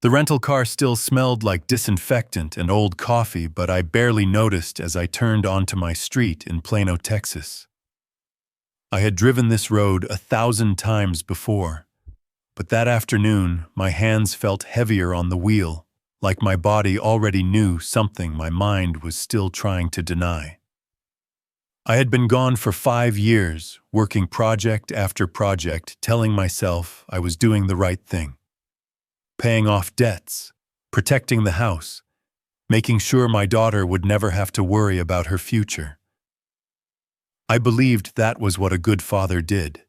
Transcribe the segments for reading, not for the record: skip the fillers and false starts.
The rental car still smelled like disinfectant and old coffee, but I barely noticed as I turned onto my street in Plano, Texas. I had driven this road 1,000 times before, but that afternoon my hands felt heavier on the wheel, like my body already knew something my mind was still trying to deny. I had been gone for 5 years, working project after project, telling myself I was doing the right thing. Paying off debts, protecting the house, making sure my daughter would never have to worry about her future. I believed that was what a good father did.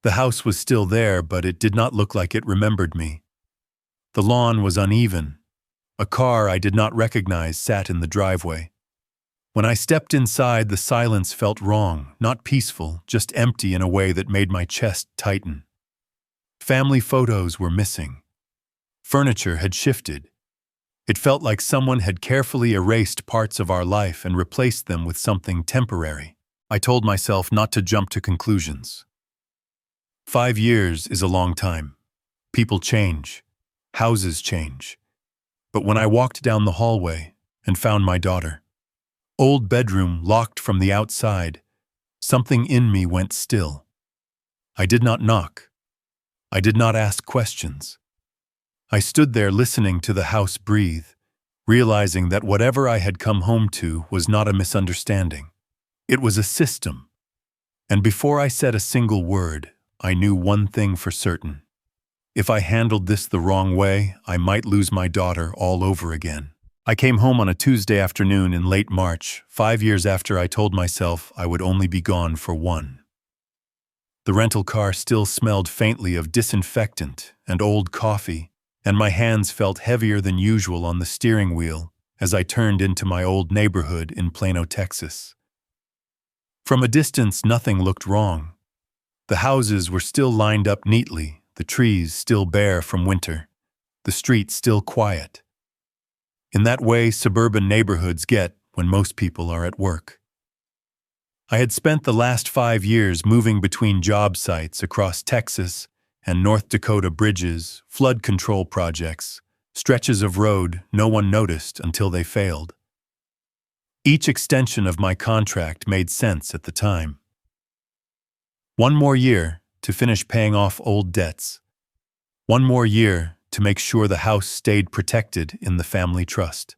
The house was still there, but it did not look like it remembered me. The lawn was uneven. A car I did not recognize sat in the driveway. When I stepped inside, the silence felt wrong, not peaceful, just empty in a way that made my chest tighten. Family photos were missing. Furniture had shifted. It felt like someone had carefully erased parts of our life and replaced them with something temporary. I told myself not to jump to conclusions. 5 years is a long time. People change. Houses change. But when I walked down the hallway and found my daughter, old bedroom locked from the outside, something in me went still. I did not knock. I did not ask questions. I stood there listening to the house breathe, realizing that whatever I had come home to was not a misunderstanding. It was a system. And before I said a single word, I knew one thing for certain. If I handled this the wrong way, I might lose my daughter all over again. I came home on a Tuesday afternoon in late March, 5 years after I told myself I would only be gone for 1. The rental car still smelled faintly of disinfectant and old coffee, and my hands felt heavier than usual on the steering wheel as I turned into my old neighborhood in Plano, Texas. From a distance, nothing looked wrong. The houses were still lined up neatly, the trees still bare from winter, the street still quiet. In that way suburban neighborhoods get when most people are at work. I had spent the last 5 years moving between job sites across Texas and North Dakota, bridges, flood control projects, stretches of road no one noticed until they failed. Each extension of my contract made sense at the time. 1 more year to finish paying off old debts. 1 more year to make sure the house stayed protected in the family trust.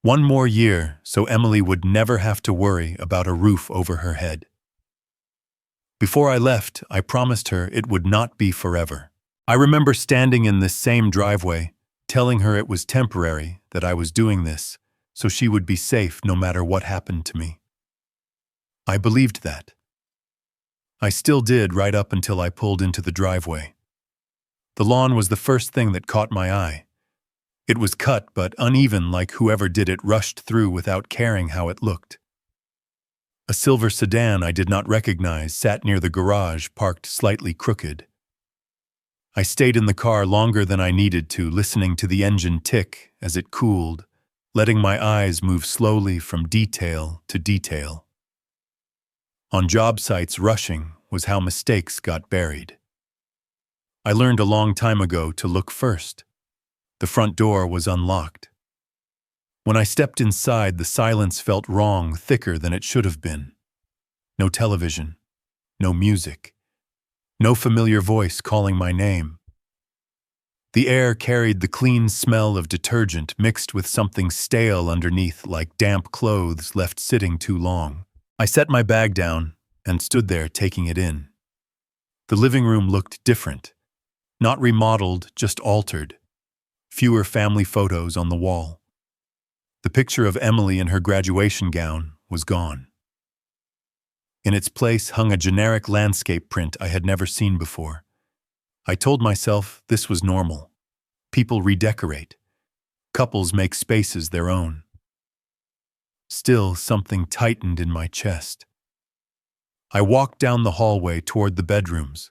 1 more year so Emily would never have to worry about a roof over her head. Before I left, I promised her it would not be forever. I remember standing in this same driveway, telling her it was temporary, that I was doing this, so she would be safe no matter what happened to me. I believed that. I still did right up until I pulled into the driveway. The lawn was the first thing that caught my eye. It was cut but uneven, like whoever did it rushed through without caring how it looked. A silver sedan I did not recognize sat near the garage, parked slightly crooked. I stayed in the car longer than I needed to, listening to the engine tick as it cooled, letting my eyes move slowly from detail to detail. On job sites, rushing was how mistakes got buried. I learned a long time ago to look first. The front door was unlocked. When I stepped inside, the silence felt wrong, thicker than it should have been. No television, no music, no familiar voice calling my name. The air carried the clean smell of detergent mixed with something stale underneath, like damp clothes left sitting too long. I set my bag down and stood there taking it in. The living room looked different. Not remodeled, just altered. Fewer family photos on the wall. The picture of Emily in her graduation gown was gone. In its place hung a generic landscape print I had never seen before. I told myself this was normal. People redecorate. Couples make spaces their own. Still, something tightened in my chest. I walked down the hallway toward the bedrooms.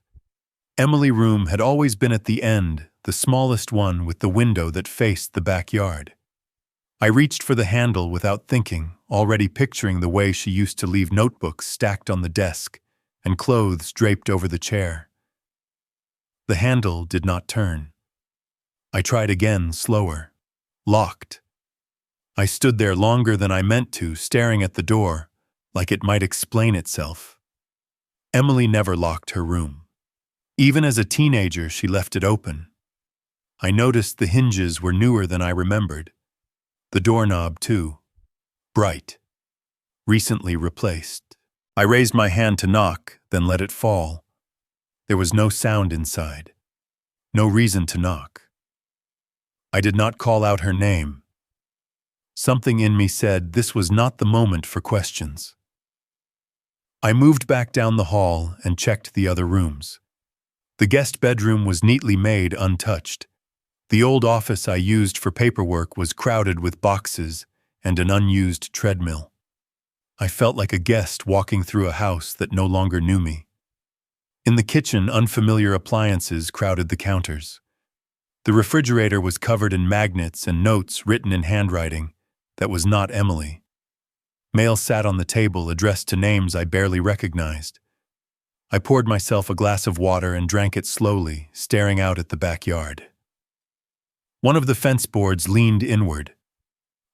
Emily's room had always been at the end, the smallest one with the window that faced the backyard. I reached for the handle without thinking, already picturing the way she used to leave notebooks stacked on the desk and clothes draped over the chair. The handle did not turn. I tried again, slower. Locked. I stood there longer than I meant to, staring at the door, like it might explain itself. Emily never locked her room. Even as a teenager, she left it open. I noticed the hinges were newer than I remembered. The doorknob, too. Bright. Recently replaced. I raised my hand to knock, then let it fall. There was no sound inside. No reason to knock. I did not call out her name. Something in me said this was not the moment for questions. I moved back down the hall and checked the other rooms. The guest bedroom was neatly made, untouched. The old office I used for paperwork was crowded with boxes and an unused treadmill. I felt like a guest walking through a house that no longer knew me. In the kitchen, unfamiliar appliances crowded the counters. The refrigerator was covered in magnets and notes written in handwriting that was not Emily. Mail sat on the table addressed to names I barely recognized. I poured myself a glass of water and drank it slowly, staring out at the backyard. One of the fence boards leaned inward.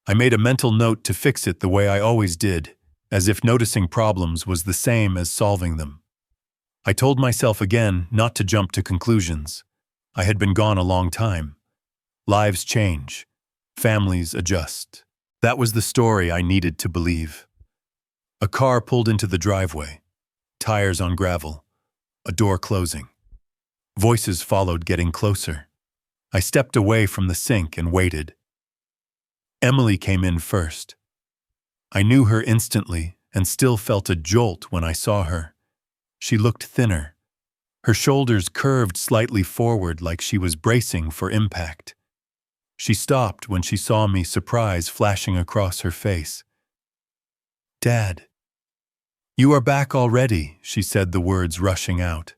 I made a mental note to fix it the way I always did, as if noticing problems was the same as solving them. I told myself again not to jump to conclusions. I had been gone a long time. Lives change. Families adjust. That was the story I needed to believe. A car pulled into the driveway. Tires on gravel. A door closing. Voices followed, getting closer. I stepped away from the sink and waited. Emily came in first. I knew her instantly and still felt a jolt when I saw her. She looked thinner. Her shoulders curved slightly forward like she was bracing for impact. She stopped when she saw me, surprise flashing across her face. "Dad." "You are back already," she said, the words rushing out.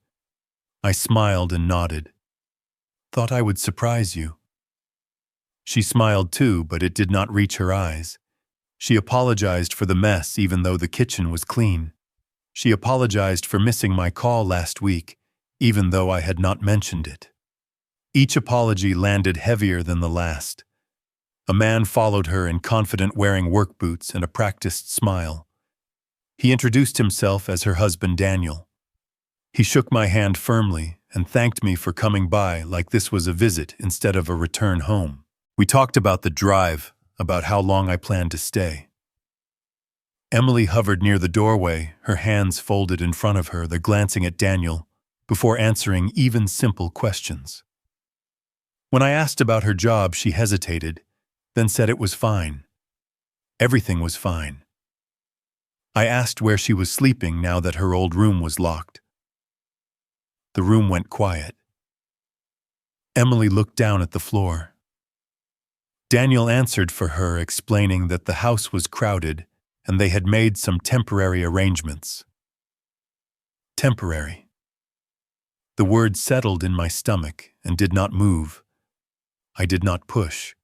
I smiled and nodded. "Thought I would surprise you." She smiled too, but it did not reach her eyes. She apologized for the mess even though the kitchen was clean. She apologized for missing my call last week, even though I had not mentioned it. Each apology landed heavier than the last. A man followed her in confident, wearing work boots and a practiced smile. He introduced himself as her husband, Daniel. He shook my hand firmly and thanked me for coming by like this was a visit instead of a return home. We talked about the drive, about how long I planned to stay. Emily hovered near the doorway, her hands folded in front of her, glancing at Daniel, before answering even simple questions. When I asked about her job, she hesitated, then said it was fine. Everything was fine. I asked where she was sleeping now that her old room was locked. The room went quiet. Emily looked down at the floor. Daniel answered for her, explaining that the house was crowded and they had made some temporary arrangements. Temporary. The word settled in my stomach and did not move. I did not push.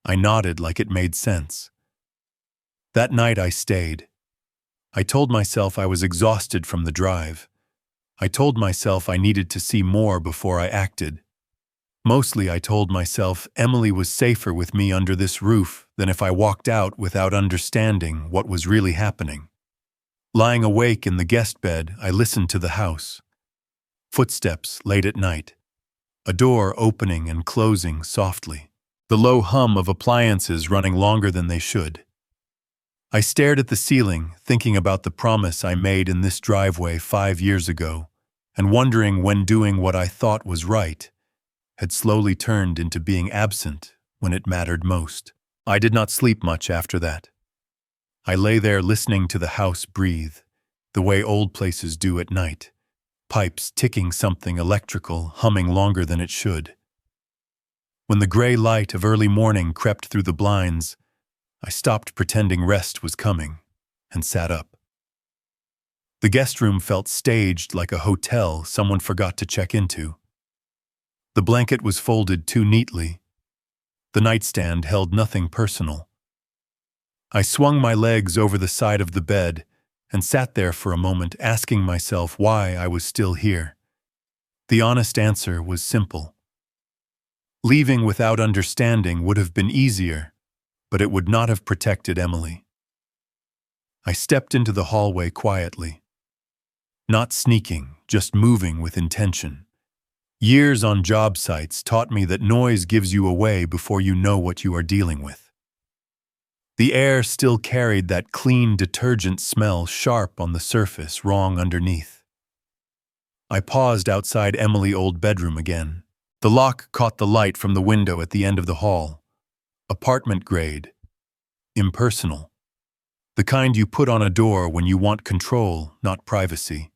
I nodded like it made sense. That night I stayed. I told myself I was exhausted from the drive. I told myself I needed to see more before I acted. Mostly I told myself Emily was safer with me under this roof than if I walked out without understanding what was really happening. Lying awake in the guest bed, I listened to the house. Footsteps late at night. A door opening and closing softly. The low hum of appliances running longer than they should. I stared at the ceiling, thinking about the promise I made in this driveway 5 years ago, and wondering when doing what I thought was right had slowly turned into being absent when it mattered most. I did not sleep much after that. I lay there listening to the house breathe, the way old places do at night, pipes ticking, something electrical humming longer than it should. When the gray light of early morning crept through the blinds, I stopped pretending rest was coming and sat up. The guest room felt staged, like a hotel someone forgot to check into. The blanket was folded too neatly. The nightstand held nothing personal. I swung my legs over the side of the bed and sat there for a moment, asking myself why I was still here. The honest answer was simple. Leaving without understanding would have been easier, but it would not have protected Emily. I stepped into the hallway quietly. Not sneaking, just moving with intention. Years on job sites taught me that noise gives you away before you know what you are dealing with. The air still carried that clean detergent smell, sharp on the surface, wrong underneath. I paused outside Emily's old bedroom again. The lock caught the light from the window at the end of the hall. Apartment grade. Impersonal. The kind you put on a door when you want control, not privacy.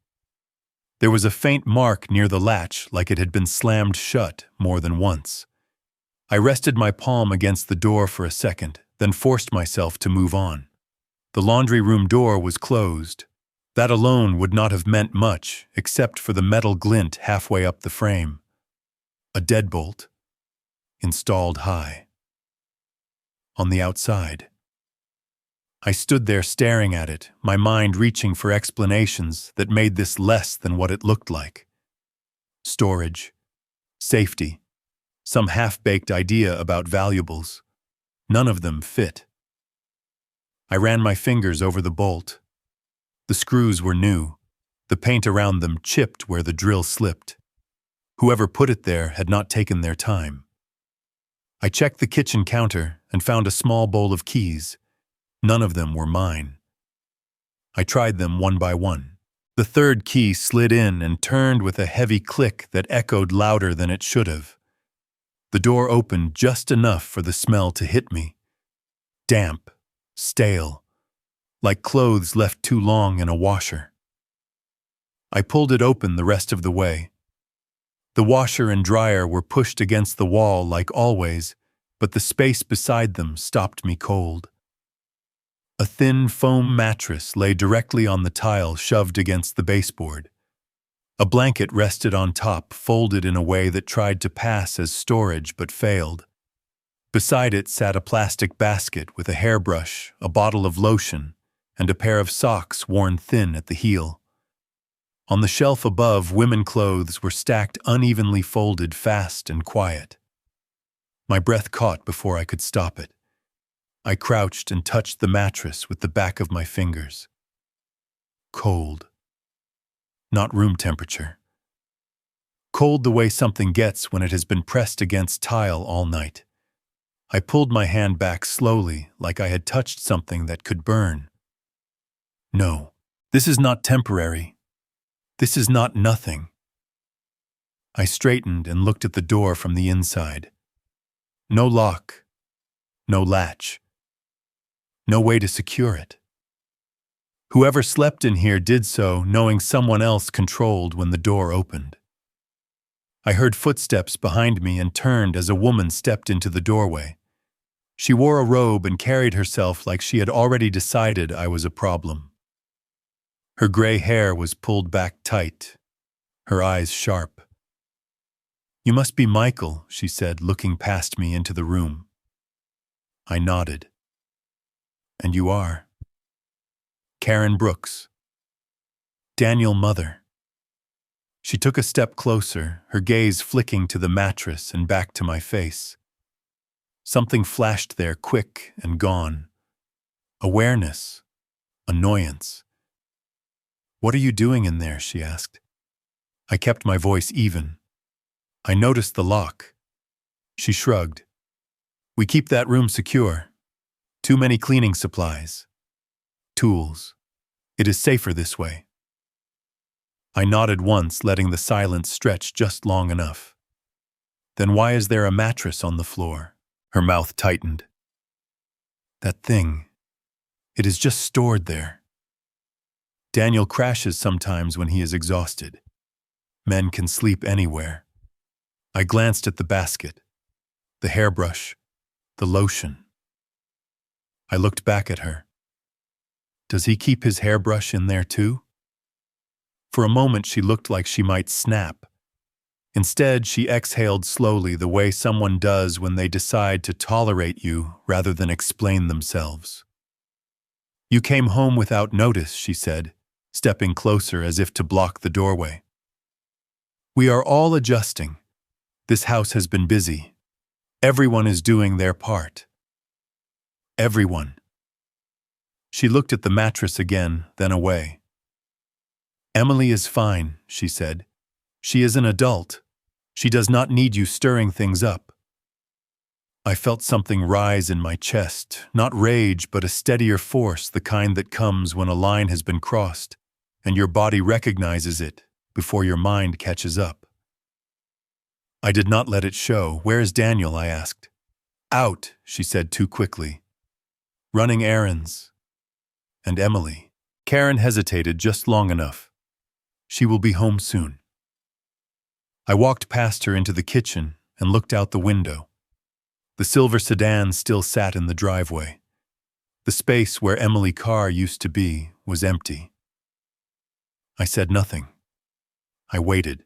There was a faint mark near the latch, like it had been slammed shut more than once. I rested my palm against the door for a second, then forced myself to move on. The laundry room door was closed. That alone would not have meant much, except for the metal glint halfway up the frame. A deadbolt. Installed high. On the outside. I stood there staring at it, my mind reaching for explanations that made this less than what it looked like. Storage. Safety. Some half-baked idea about valuables. None of them fit. I ran my fingers over the bolt. The screws were new. The paint around them chipped where the drill slipped. Whoever put it there had not taken their time. I checked the kitchen counter and found a small bowl of keys. None of them were mine. I tried them one by one. The third key slid in and turned with a heavy click that echoed louder than it should have. The door opened just enough for the smell to hit me. Damp, stale, like clothes left too long in a washer. I pulled it open the rest of the way. The washer and dryer were pushed against the wall like always, but the space beside them stopped me cold. A thin foam mattress lay directly on the tile shoved against the baseboard. A blanket rested on top, folded in a way that tried to pass as storage but failed. Beside it sat a plastic basket with a hairbrush, a bottle of lotion, and a pair of socks worn thin at the heel. On the shelf above, women's clothes were stacked unevenly folded, fast and quiet. My breath caught before I could stop it. I crouched and touched the mattress with the back of my fingers. Cold. Not room temperature. Cold the way something gets when it has been pressed against tile all night. I pulled my hand back slowly, like I had touched something that could burn. No, this is not temporary. This is not nothing. I straightened and looked at the door from the inside. No lock. No latch. No way to secure it. Whoever slept in here did so knowing someone else controlled when the door opened. I heard footsteps behind me and turned as a woman stepped into the doorway. She wore a robe and carried herself like she had already decided I was a problem. Her gray hair was pulled back tight, her eyes sharp. "You must be Michael," she said, looking past me into the room. I nodded. "And you are?" "Karen Brooks. Daniel mother." She took a step closer, her gaze flicking to the mattress and back to my face. Something flashed there, quick and gone. Awareness. Annoyance. "What are you doing in there?" she asked. I kept my voice even. "I noticed the lock." She shrugged. "We keep that room secure. Too many cleaning supplies. Tools. It is safer this way." I nodded once, letting the silence stretch just long enough. "Then why is there a mattress on the floor?" Her mouth tightened. "That thing. It is just stored there. Daniel crashes sometimes when he is exhausted. Men can sleep anywhere." I glanced at the basket, the hairbrush, the lotion. I looked back at her. "Does he keep his hairbrush in there too?" For a moment she looked like she might snap. Instead, she exhaled slowly, the way someone does when they decide to tolerate you rather than explain themselves. "You came home without notice," she said, stepping closer as if to block the doorway. "We are all adjusting. This house has been busy. Everyone is doing their part. Everyone. She looked at the mattress again, then away. Emily is fine, she said. She is an adult. She does not need you stirring things up. I felt something rise in my chest, not rage, but a steadier force, the kind that comes when a line has been crossed, and your body recognizes it before your mind catches up. I did not let it show. Where is Daniel? I asked. Out, she said too quickly. Running errands. And Emily. Karen hesitated just long enough. She will be home soon. I walked past her into the kitchen and looked out the window. The silver sedan still sat in the driveway. The space where Emily's car used to be was empty. I said nothing. I waited.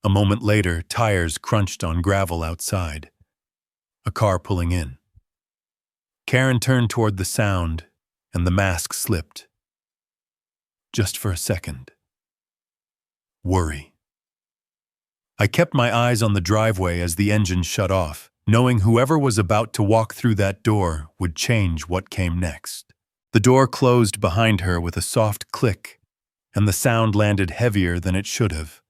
A moment later, tires crunched on gravel outside. A car pulling in. Karen turned toward the sound, and the mask slipped. Just for a second. Worry. I kept my eyes on the driveway as the engine shut off, knowing whoever was about to walk through that door would change what came next. The door closed behind her with a soft click, and the sound landed heavier than it should have.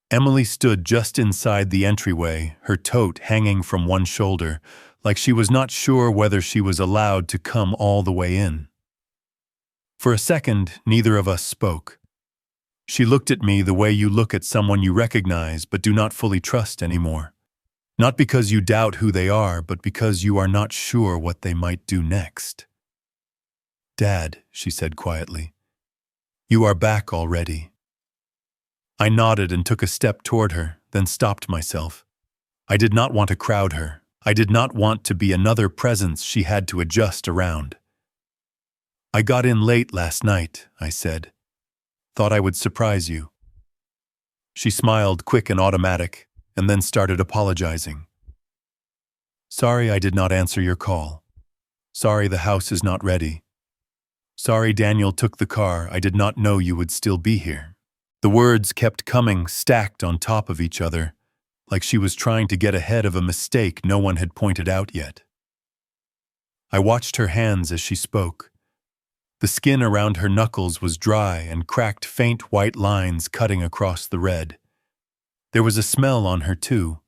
Emily stood just inside the entryway, her tote hanging from one shoulder, like she was not sure whether she was allowed to come all the way in. For a second, neither of us spoke. She looked at me the way you look at someone you recognize but do not fully trust anymore. Not because you doubt who they are, but because you are not sure what they might do next. Dad, she said quietly, you are back already. I nodded and took a step toward her, then stopped myself. I did not want to crowd her. I did not want to be another presence she had to adjust around. I got in late last night, I said. Thought I would surprise you. She smiled, quick and automatic, and then started apologizing. Sorry I did not answer your call. Sorry the house is not ready. Sorry Daniel took the car. I did not know you would still be here. The words kept coming, stacked on top of each other, like she was trying to get ahead of a mistake no one had pointed out yet. I watched her hands as she spoke. The skin around her knuckles was dry and cracked, faint white lines cutting across the red. There was a smell on her too,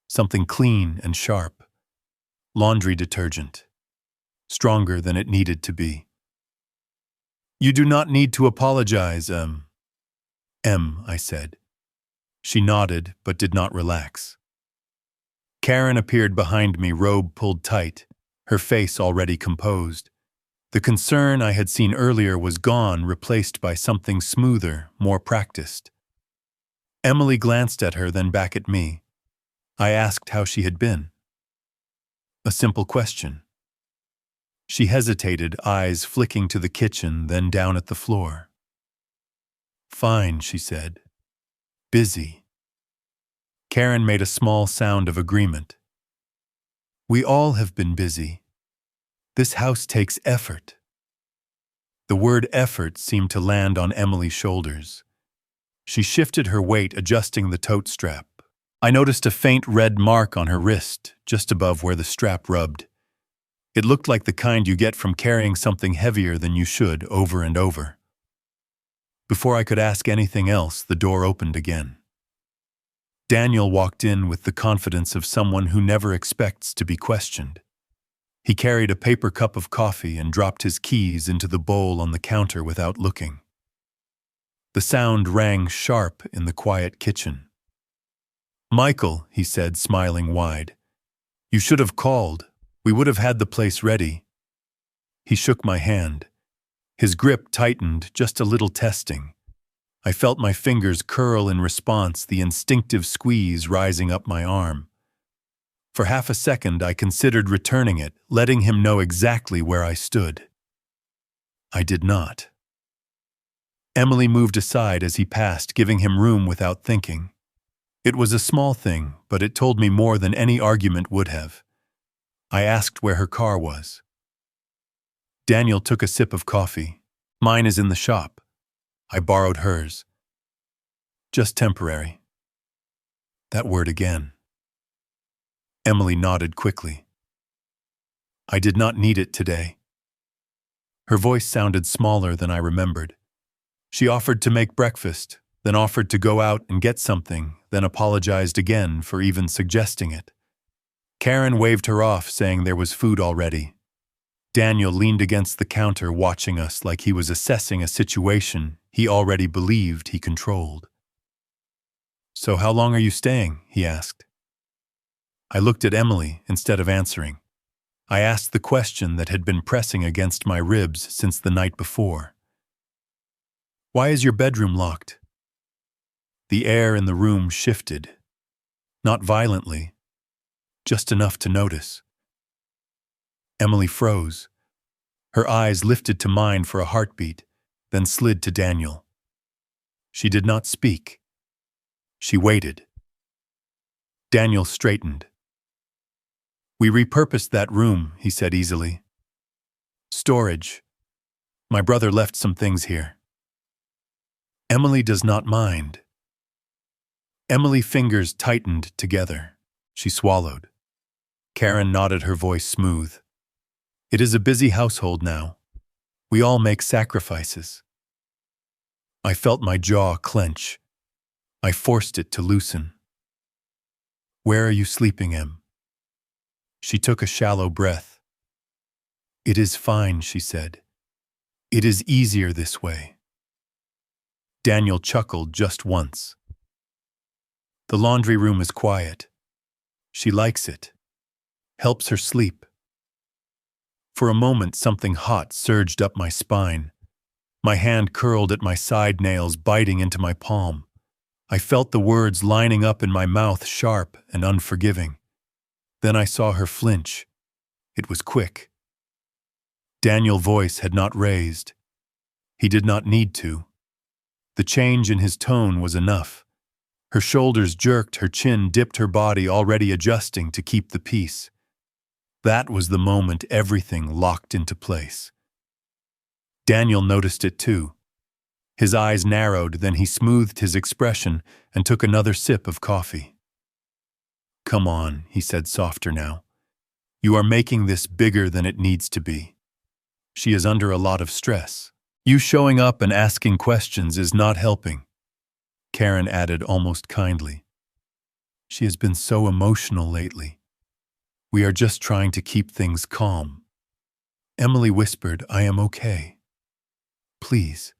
something clean and sharp. Laundry detergent. Stronger than it needed to be. You do not need to apologize, I said. She nodded, but did not relax. Karen appeared behind me, robe pulled tight, her face already composed. The concern I had seen earlier was gone, replaced by something smoother, more practiced. Emily glanced at her, then back at me. I asked how she had been. A simple question. She hesitated, eyes flicking to the kitchen, then down at the floor. Fine, she said. Busy. Karen made a small sound of agreement. We all have been busy. This house takes effort. The word effort seemed to land on Emily's shoulders. She shifted her weight, adjusting the tote strap. I noticed a faint red mark on her wrist, just above where the strap rubbed. It looked like the kind you get from carrying something heavier than you should over and over. Before I could ask anything else, the door opened again. Daniel walked in with the confidence of someone who never expects to be questioned. He carried a paper cup of coffee and dropped his keys into the bowl on the counter without looking. The sound rang sharp in the quiet kitchen. Michael, he said, smiling wide. You should have called. We would have had the place ready. He shook my hand. His grip tightened, just a little testing. I felt my fingers curl in response, the instinctive squeeze rising up my arm. For half a second, I considered returning it, letting him know exactly where I stood. I did not. Emily moved aside as he passed, giving him room without thinking. It was a small thing, but it told me more than any argument would have. I asked where her car was. Daniel took a sip of coffee. Mine is in the shop. I borrowed hers. Just temporary. That word again. Emily nodded quickly. I did not need it today. Her voice sounded smaller than I remembered. She offered to make breakfast, then offered to go out and get something, then apologized again for even suggesting it. Karen waved her off, saying there was food already. Daniel leaned against the counter watching us like he was assessing a situation he already believed he controlled. "So how long are you staying?" he asked. I looked at Emily instead of answering. I asked the question that had been pressing against my ribs since the night before. "Why is your bedroom locked?" The air in the room shifted. Not violently, just enough to notice. Emily froze. Her eyes lifted to mine for a heartbeat, then slid to Daniel. She did not speak. She waited. Daniel straightened. "We repurposed that room," he said easily. "Storage. My brother left some things here." Emily does not mind. Emily's fingers tightened together. She swallowed. Karen nodded, her voice smooth. "It is a busy household now. We all make sacrifices." I felt my jaw clench. I forced it to loosen. "Where are you sleeping, Em?" She took a shallow breath. "It is fine," she said. "It is easier this way." Daniel chuckled just once. "The laundry room is quiet. She likes it. Helps her sleep." For a moment, something hot surged up my spine. My hand curled at my side nails, biting into my palm. I felt the words lining up in my mouth, sharp and unforgiving. Then I saw her flinch. It was quick. Daniel's voice had not raised. He did not need to. The change in his tone was enough. Her shoulders jerked, her chin dipped, her body already adjusting to keep the peace. That was the moment everything locked into place. Daniel noticed it too. His eyes narrowed, then he smoothed his expression and took another sip of coffee. "Come on," he said softer now. "You are making this bigger than it needs to be. She is under a lot of stress. You showing up and asking questions is not helping." Karen added almost kindly. "She has been so emotional lately. We are just trying to keep things calm." Emily whispered, "I am okay. Please."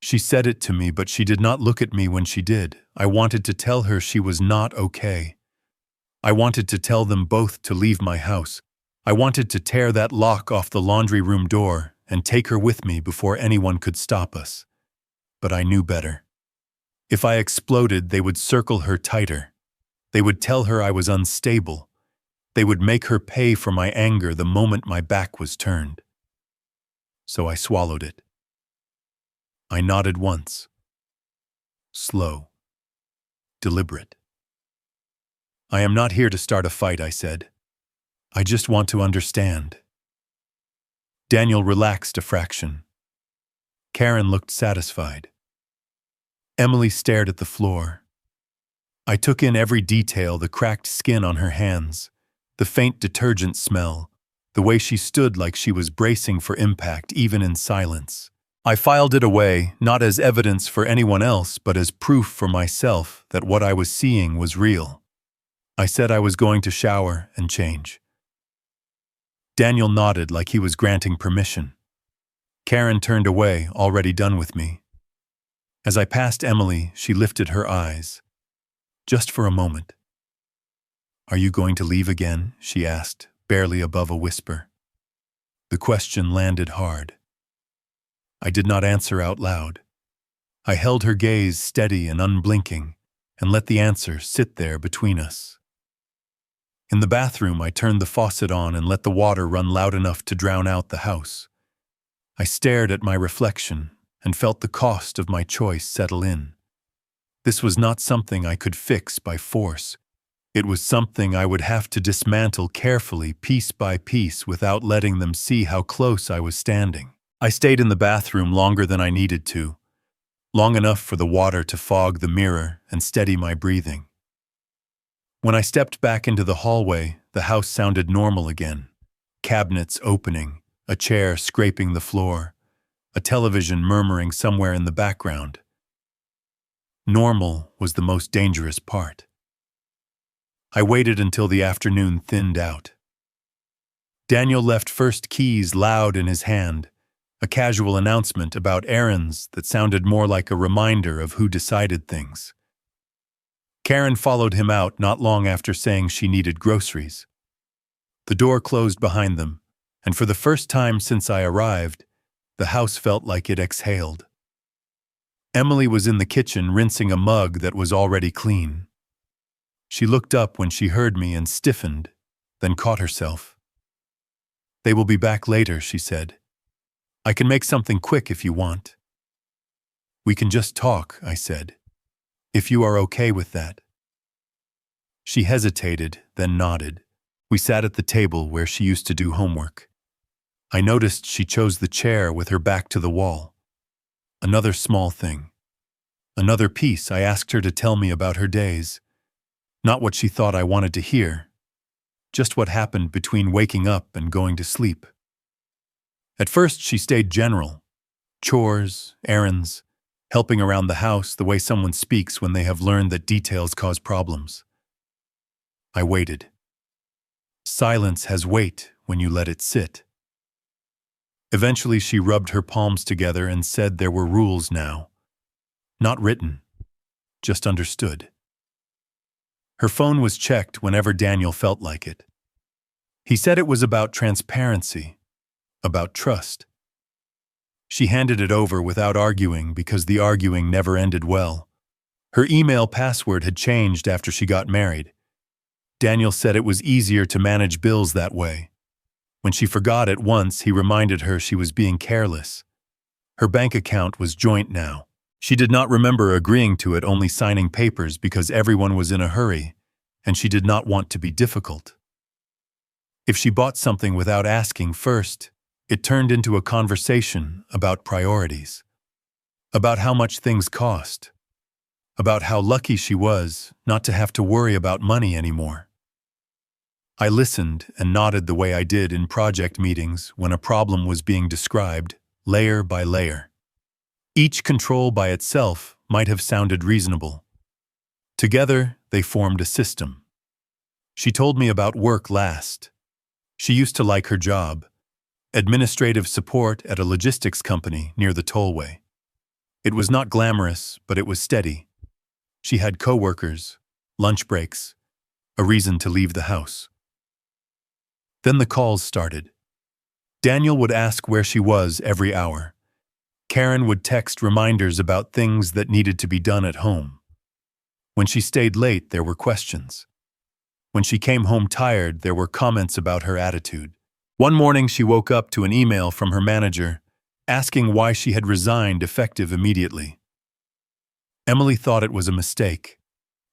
She said it to me, but she did not look at me when she did. I wanted to tell her she was not okay. I wanted to tell them both to leave my house. I wanted to tear that lock off the laundry room door and take her with me before anyone could stop us. But I knew better. If I exploded, they would circle her tighter. They would tell her I was unstable. They would make her pay for my anger the moment my back was turned. So I swallowed it. I nodded once. Slow. Deliberate. "I am not here to start a fight," I said. "I just want to understand." Daniel relaxed a fraction. Karen looked satisfied. Emily stared at the floor. I took in every detail: the cracked skin on her hands, the faint detergent smell, the way she stood like she was bracing for impact even in silence. I filed it away, not as evidence for anyone else, but as proof for myself that what I was seeing was real. I said I was going to shower and change. Daniel nodded like he was granting permission. Karen turned away, already done with me. As I passed Emily, she lifted her eyes. Just for a moment. "Are you going to leave again?" she asked, barely above a whisper. The question landed hard. I did not answer out loud. I held her gaze steady and unblinking, and let the answer sit there between us. In the bathroom, I turned the faucet on and let the water run loud enough to drown out the house. I stared at my reflection and felt the cost of my choice settle in. This was not something I could fix by force. It was something I would have to dismantle carefully, piece by piece, without letting them see how close I was standing. I stayed in the bathroom longer than I needed to, long enough for the water to fog the mirror and steady my breathing. When I stepped back into the hallway, the house sounded normal again. Cabinets opening, a chair scraping the floor, a television murmuring somewhere in the background. Normal was the most dangerous part. I waited until the afternoon thinned out. Daniel left first keys loud in his hand, a casual announcement about errands that sounded more like a reminder of who decided things. Karen followed him out not long after saying she needed groceries. The door closed behind them, and for the first time since I arrived, the house felt like it exhaled. Emily was in the kitchen rinsing a mug that was already clean. She looked up when she heard me and stiffened, then caught herself. "They will be back later," she said. "I can make something quick if you want." "We can just talk," I said, "if you are okay with that." She hesitated, then nodded. We sat at the table where she used to do homework. I noticed she chose the chair with her back to the wall. Another small thing. Another piece. I asked her to tell me about her days. Not what she thought I wanted to hear. Just what happened between waking up and going to sleep. At first she stayed general. Chores, errands, helping around the house the way someone speaks when they have learned that details cause problems. I waited. Silence has weight when you let it sit. Eventually she rubbed her palms together and said there were rules now. Not written, just understood. Her phone was checked whenever Daniel felt like it. He said it was about transparency, about trust. She handed it over without arguing because the arguing never ended well. Her email password had changed after she got married. Daniel said it was easier to manage bills that way. When she forgot it once, he reminded her she was being careless. Her bank account was joint now. She did not remember agreeing to it, only signing papers because everyone was in a hurry, and she did not want to be difficult. If she bought something without asking first, it turned into a conversation about priorities, about how much things cost, about how lucky she was not to have to worry about money anymore. I listened and nodded the way I did in project meetings when a problem was being described, layer by layer. Each control by itself might have sounded reasonable. Together, they formed a system. She told me about work last. She used to like her job, administrative support at a logistics company near the tollway. It was not glamorous, but it was steady. She had coworkers, lunch breaks, a reason to leave the house. Then the calls started. Daniel would ask where she was every hour. Karen would text reminders about things that needed to be done at home. When she stayed late, there were questions. When she came home tired, there were comments about her attitude. One morning, she woke up to an email from her manager asking why she had resigned effective immediately. Emily thought it was a mistake.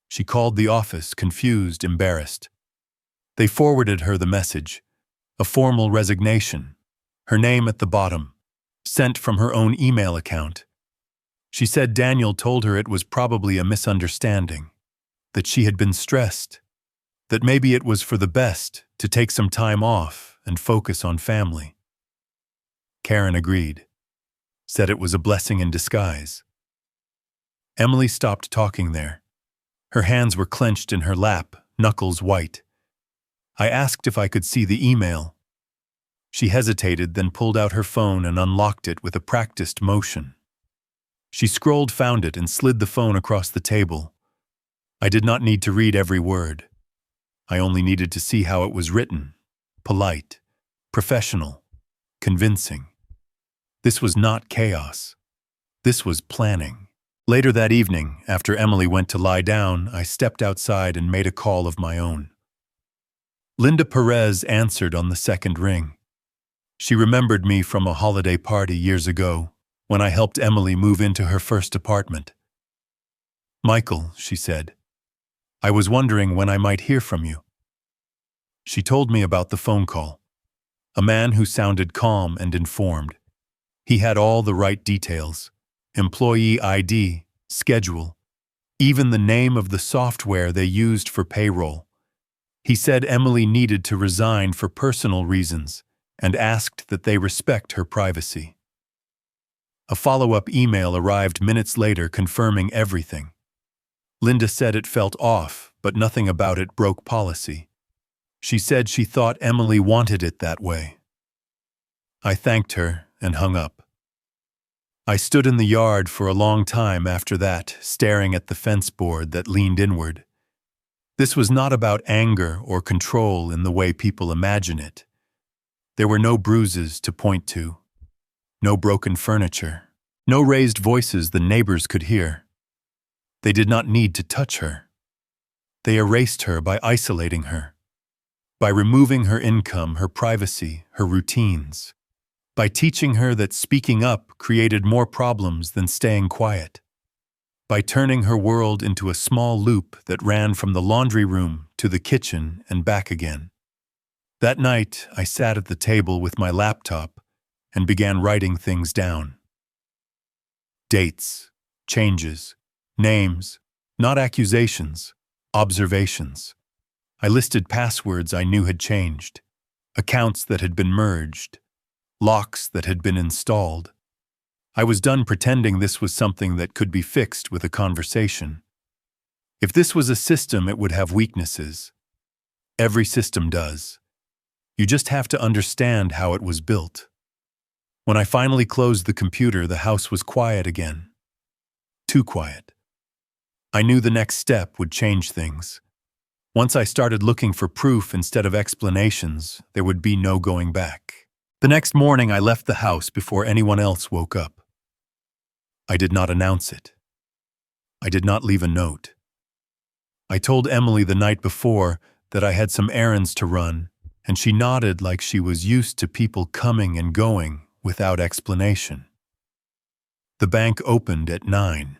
She called the office, confused, embarrassed. They forwarded her the message, a formal resignation, her name at the bottom, sent from her own email account. She said Daniel told her it was probably a misunderstanding, that she had been stressed, that maybe it was for the best to take some time off and focus on family. Karen agreed, said it was a blessing in disguise. Emily stopped talking there. Her hands were clenched in her lap, knuckles white. I asked if I could see the email. She hesitated, then pulled out her phone and unlocked it with a practiced motion. She scrolled, found it, and slid the phone across the table. I did not need to read every word. I only needed to see how it was written. Polite, professional, convincing. This was not chaos. This was planning. Later that evening, after Emily went to lie down, I stepped outside and made a call of my own. Linda Perez answered on the second ring. She remembered me from a holiday party years ago when I helped Emily move into her first apartment. "Michael," she said, "I was wondering when I might hear from you." She told me about the phone call. A man who sounded calm and informed. He had all the right details: employee ID, schedule, even the name of the software they used for payroll. He said Emily needed to resign for personal reasons and asked that they respect her privacy. A follow-up email arrived minutes later confirming everything. Linda said it felt off, but nothing about it broke policy. She said she thought Emily wanted it that way. I thanked her and hung up. I stood in the yard for a long time after that, staring at the fence board that leaned inward. This was not about anger or control in the way people imagine it. There were no bruises to point to, no broken furniture, no raised voices the neighbors could hear. They did not need to touch her. They erased her by isolating her, by removing her income, her privacy, her routines, by teaching her that speaking up created more problems than staying quiet, by turning her world into a small loop that ran from the laundry room to the kitchen and back again. That night, I sat at the table with my laptop and began writing things down. Dates, changes, names, not accusations, observations. I listed passwords I knew had changed, accounts that had been merged, locks that had been installed. I was done pretending this was something that could be fixed with a conversation. If this was a system, it would have weaknesses. Every system does. You just have to understand how it was built. When I finally closed the computer, the house was quiet again. Too quiet. I knew the next step would change things. Once I started looking for proof instead of explanations, there would be no going back. The next morning, I left the house before anyone else woke up. I did not announce it. I did not leave a note. I told Emily the night before that I had some errands to run, and she nodded like she was used to people coming and going without explanation. The bank opened at 9.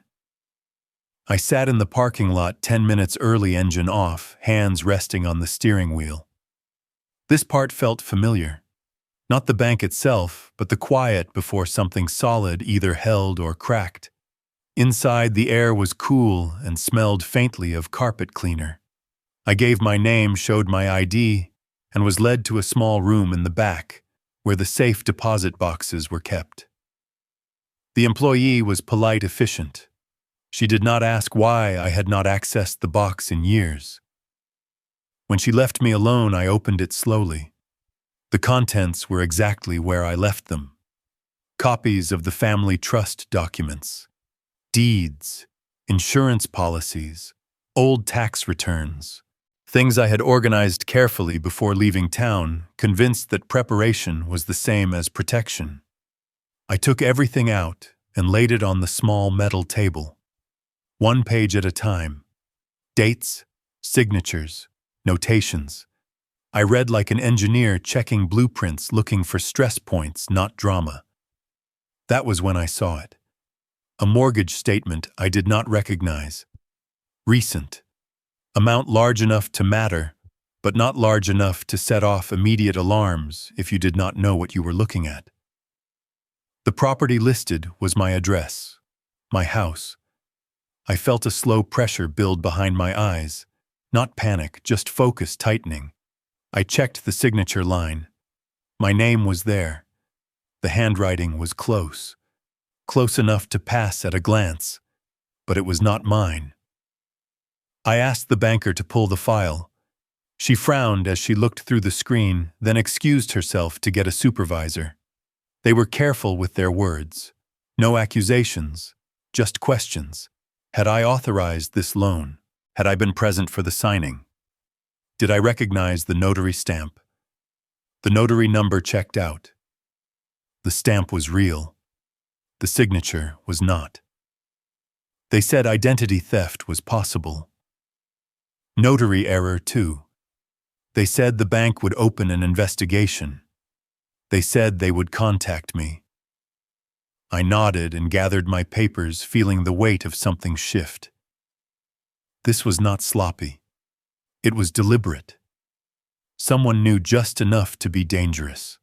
I sat in the parking lot 10 minutes early, engine off, hands resting on the steering wheel. This part felt familiar. Not the bank itself, but the quiet before something solid either held or cracked. Inside, the air was cool and smelled faintly of carpet cleaner. I gave my name, showed my ID, and was led to a small room in the back, where the safe deposit boxes were kept. The employee was polite, efficient. She did not ask why I had not accessed the box in years. When she left me alone, I opened it slowly. The contents were exactly where I left them. Copies of the family trust documents, deeds, insurance policies, old tax returns, things I had organized carefully before leaving town, convinced that preparation was the same as protection. I took everything out and laid it on the small metal table. One page at a time. Dates, signatures, notations. I read like an engineer checking blueprints, looking for stress points, not drama. That was when I saw it. A mortgage statement I did not recognize. Recent. Amount large enough to matter, but not large enough to set off immediate alarms if you did not know what you were looking at. The property listed was my address, my house. I felt a slow pressure build behind my eyes. Not panic, just focus tightening. I checked the signature line. My name was there. The handwriting was close. Close enough to pass at a glance, but it was not mine. I asked the banker to pull the file. She frowned as she looked through the screen, then excused herself to get a supervisor. They were careful with their words. No accusations, just questions. Had I authorized this loan? Had I been present for the signing? Did I recognize the notary stamp? The notary number checked out. The stamp was real. The signature was not. They said identity theft was possible. Notary error, too. They said the bank would open an investigation. They said they would contact me. I nodded and gathered my papers, feeling the weight of something shift. This was not sloppy. It was deliberate. Someone knew just enough to be dangerous.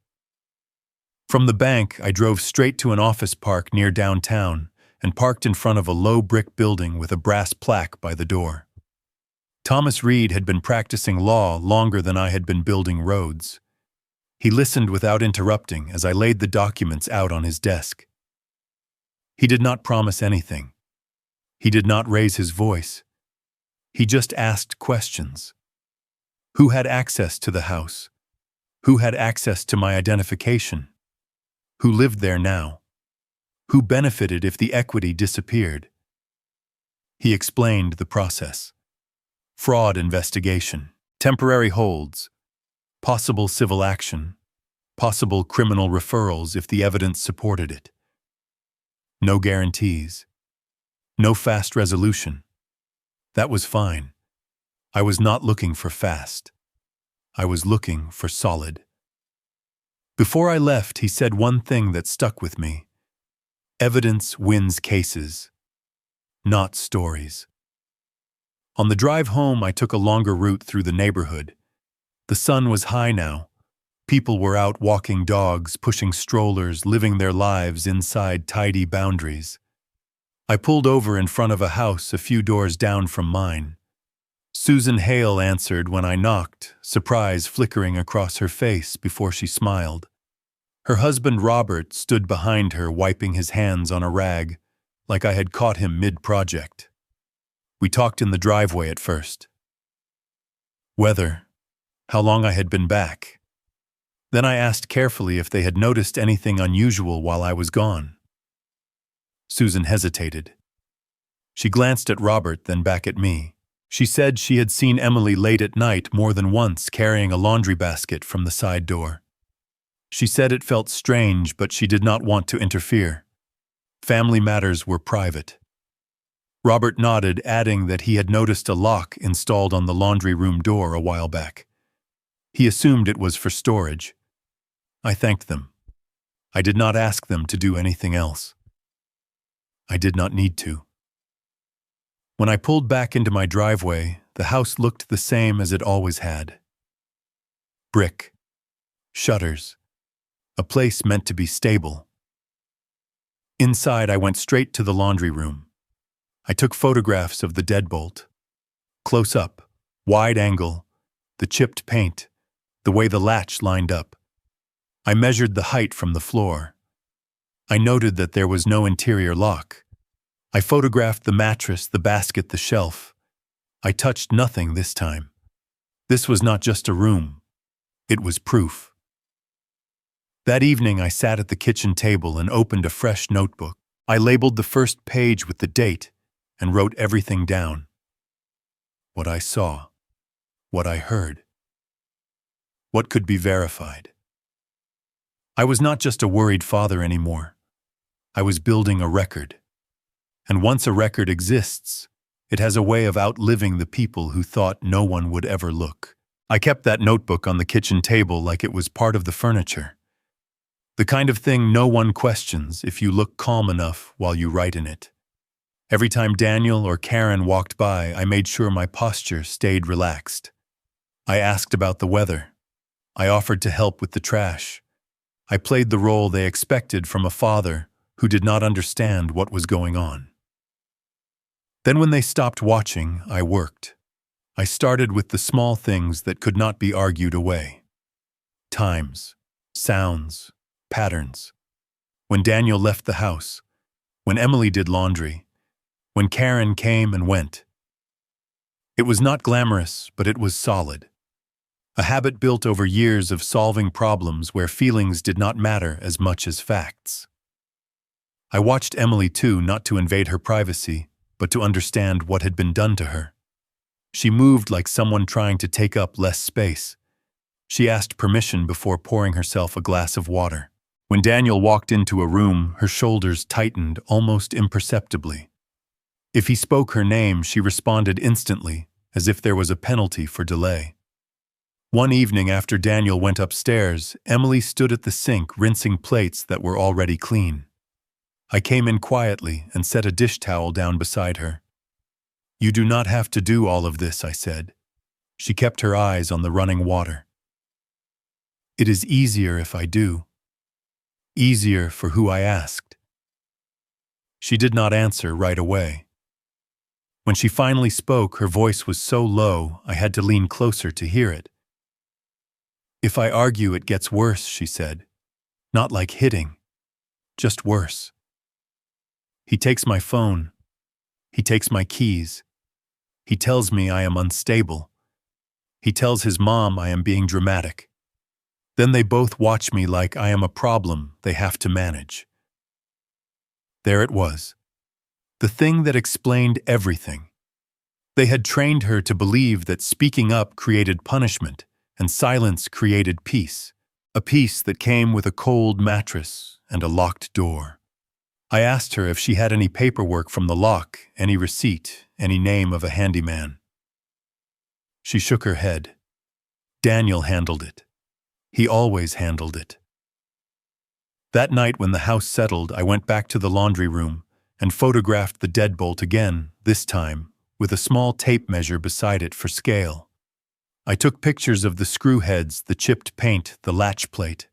From the bank, I drove straight to an office park near downtown, and parked in front of a low brick building with a brass plaque by the door. Thomas Reed had been practicing law longer than I had been building roads. He listened without interrupting as I laid the documents out on his desk. He did not promise anything. He did not raise his voice. He just asked questions. Who had access to the house? Who had access to my identification? Who lived there now? Who benefited if the equity disappeared? He explained the process. Fraud investigation, temporary holds, possible civil action, possible criminal referrals if the evidence supported it. No guarantees. No fast resolution. That was fine. I was not looking for fast. I was looking for solid. Before I left, he said one thing that stuck with me. Evidence wins cases, not stories. On the drive home, I took a longer route through the neighborhood. The sun was high now. People were out walking dogs, pushing strollers, living their lives inside tidy boundaries. I pulled over in front of a house a few doors down from mine. Susan Hale answered when I knocked, surprise flickering across her face before she smiled. Her husband Robert stood behind her, wiping his hands on a rag, like I had caught him mid-project. We talked in the driveway at first. Weather, how long I had been back. Then I asked carefully if they had noticed anything unusual while I was gone. Susan hesitated. She glanced at Robert, then back at me. She said she had seen Emily late at night more than once carrying a laundry basket from the side door. She said it felt strange, but she did not want to interfere. Family matters were private. Robert nodded, adding that he had noticed a lock installed on the laundry room door a while back. He assumed it was for storage. I thanked them. I did not ask them to do anything else. I did not need to. When I pulled back into my driveway, the house looked the same as it always had. Brick. Shutters. A place meant to be stable. Inside, I went straight to the laundry room. I took photographs of the deadbolt. Close up, wide angle, the chipped paint, the way the latch lined up. I measured the height from the floor. I noted that there was no interior lock. I photographed the mattress, the basket, the shelf. I touched nothing this time. This was not just a room. It was proof. That evening, I sat at the kitchen table and opened a fresh notebook. I labeled the first page with the date and wrote everything down. What I saw, what I heard, what could be verified. I was not just a worried father anymore. I was building a record. And once a record exists, it has a way of outliving the people who thought no one would ever look. I kept that notebook on the kitchen table like it was part of the furniture. The kind of thing no one questions if you look calm enough while you write in it. Every time Daniel or Karen walked by, I made sure my posture stayed relaxed. I asked about the weather. I offered to help with the trash. I played the role they expected from a father who did not understand what was going on. Then when they stopped watching, I worked. I started with the small things that could not be argued away. Times, sounds, patterns. When Daniel left the house, when Emily did laundry, when Karen came and went. It was not glamorous, but it was solid. A habit built over years of solving problems where feelings did not matter as much as facts. I watched Emily too, not to invade her privacy, but to understand what had been done to her. She moved like someone trying to take up less space. She asked permission before pouring herself a glass of water. When Daniel walked into a room, her shoulders tightened almost imperceptibly. If he spoke her name, she responded instantly, as if there was a penalty for delay. One evening after Daniel went upstairs, Emily stood at the sink rinsing plates that were already clean. I came in quietly and set a dish towel down beside her. "You do not have to do all of this," I said. She kept her eyes on the running water. "It is easier if I do. Easier for who I asked." She did not answer right away. When she finally spoke, her voice was so low I had to lean closer to hear it. "If I argue, it gets worse," she said. "Not like hitting, just worse. He takes my phone. He takes my keys. He tells me I am unstable. He tells his mom I am being dramatic. Then they both watch me like I am a problem they have to manage." There it was. The thing that explained everything. They had trained her to believe that speaking up created punishment and silence created peace, a peace that came with a cold mattress and a locked door. I asked her if she had any paperwork from the lock, any receipt, any name of a handyman. She shook her head. Daniel handled it. He always handled it. That night when the house settled, I went back to the laundry room and photographed the deadbolt again, this time with a small tape measure beside it for scale. I took pictures of the screw heads, the chipped paint, the latch plate.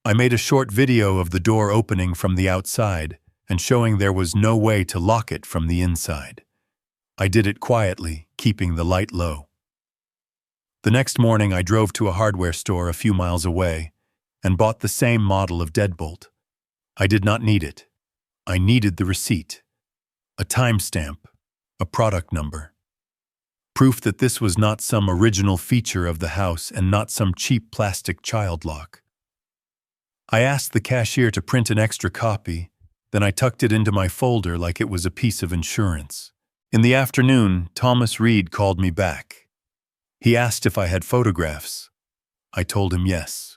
I made a short video of the door opening from the outside and showing there was no way to lock it from the inside. I did it quietly, keeping the light low. The next morning I drove to a hardware store a few miles away and bought the same model of deadbolt. I did not need it. I needed the receipt, a timestamp, a product number. Proof that this was not some original feature of the house and not some cheap plastic child lock. I asked the cashier to print an extra copy, then I tucked it into my folder like it was a piece of insurance. In the afternoon, Thomas Reed called me back. He asked if I had photographs. I told him yes.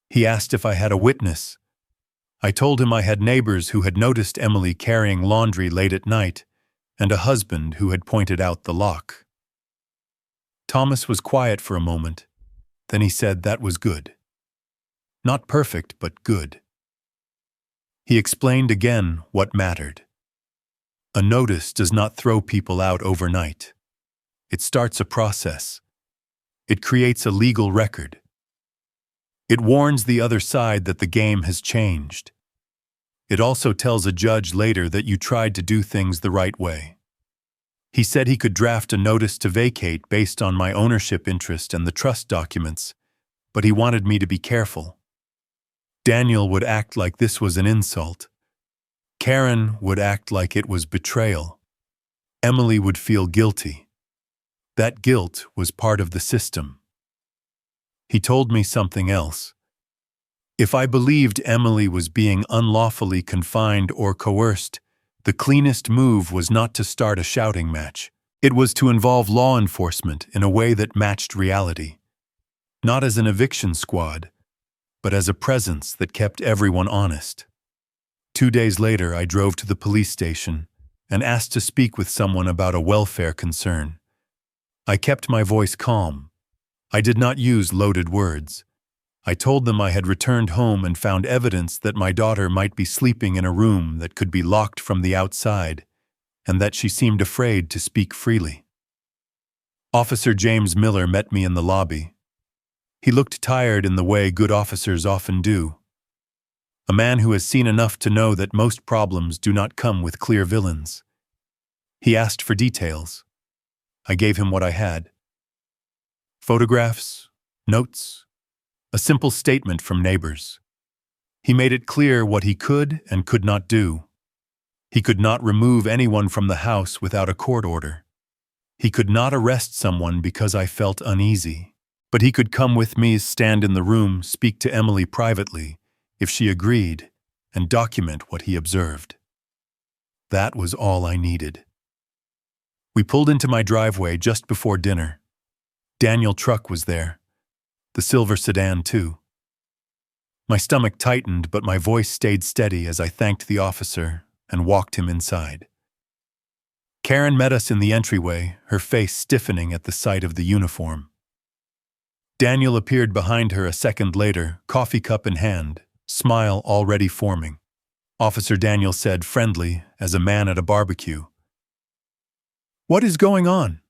He asked if I had a witness. I told him I had neighbors who had noticed Emily carrying laundry late at night and a husband who had pointed out the lock. Thomas was quiet for a moment. Then he said that was good. Not perfect, but good. He explained again what mattered. A notice does not throw people out overnight. It starts a process. It creates a legal record. It warns the other side that the game has changed. It also tells a judge later that you tried to do things the right way. He said he could draft a notice to vacate based on my ownership interest and the trust documents, but he wanted me to be careful. Daniel would act like this was an insult. Karen would act like it was betrayal. Emily would feel guilty. That guilt was part of the system. He told me something else. If I believed Emily was being unlawfully confined or coerced, the cleanest move was not to start a shouting match. It was to involve law enforcement in a way that matched reality. Not as an eviction squad, but as a presence that kept everyone honest. 2 days later, I drove to the police station and asked to speak with someone about a welfare concern. I kept my voice calm. I did not use loaded words. I told them I had returned home and found evidence that my daughter might be sleeping in a room that could be locked from the outside, and that she seemed afraid to speak freely. Officer James Miller met me in the lobby. He looked tired in the way good officers often do. A man who has seen enough to know that most problems do not come with clear villains. He asked for details. I gave him what I had. Photographs, notes, a simple statement from neighbors. He made it clear what he could and could not do. He could not remove anyone from the house without a court order. He could not arrest someone because I felt uneasy. But he could come with me, stand in the room, speak to Emily privately, if she agreed, and document what he observed. That was all I needed. We pulled into my driveway just before dinner. Daniel's truck was there. The silver sedan, too. My stomach tightened, but my voice stayed steady as I thanked the officer and walked him inside. Karen met us in the entryway, her face stiffening at the sight of the uniform. Daniel appeared behind her a second later, coffee cup in hand, smile already forming. Officer Daniel said, friendly as a man at a barbecue, "What is going on?"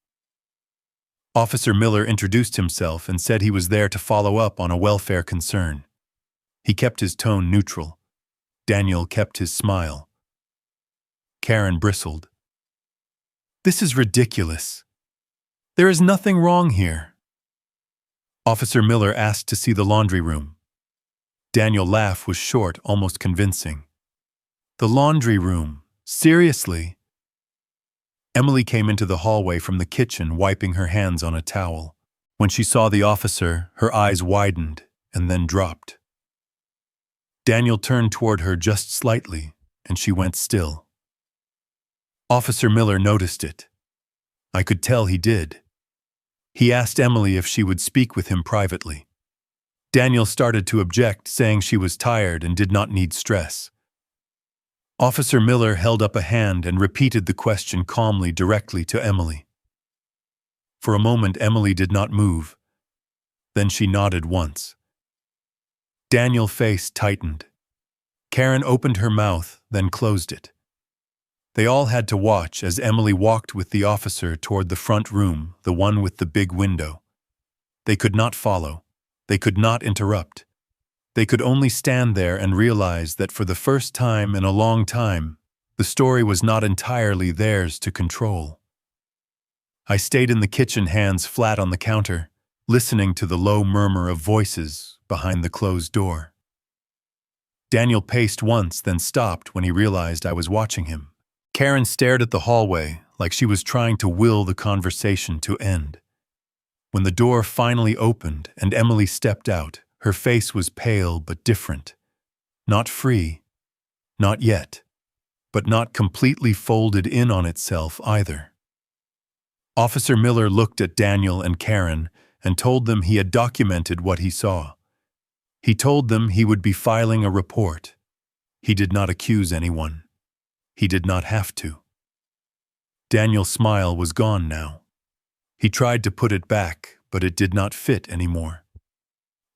Officer Miller introduced himself and said he was there to follow up on a welfare concern. He kept his tone neutral. Daniel kept his smile. Karen bristled. This is ridiculous. There is nothing wrong here. Officer Miller asked to see the laundry room. Daniel's laugh was short, almost convincing. The laundry room? Seriously? Emily came into the hallway from the kitchen, wiping her hands on a towel. When she saw the officer, her eyes widened and then dropped. Daniel turned toward her just slightly, and she went still. Officer Miller noticed it. I could tell he did. He asked Emily if she would speak with him privately. Daniel started to object, saying she was tired and did not need stress. Officer Miller held up a hand and repeated the question calmly, directly to Emily. For a moment, Emily did not move. Then she nodded once. Daniel's face tightened. Karen opened her mouth, then closed it. They all had to watch as Emily walked with the officer toward the front room, the one with the big window. They could not follow. They could not interrupt. They could only stand there and realize that for the first time in a long time, the story was not entirely theirs to control. I stayed in the kitchen, hands flat on the counter, listening to the low murmur of voices behind the closed door. Daniel paced once, then stopped when he realized I was watching him. Karen stared at the hallway like she was trying to will the conversation to end. When the door finally opened and Emily stepped out, her face was pale but different. Not free, not yet, but not completely folded in on itself either. Officer Miller looked at Daniel and Karen and told them he had documented what he saw. He told them he would be filing a report. He did not accuse anyone. He did not have to. Daniel's smile was gone now. He tried to put it back, but it did not fit anymore.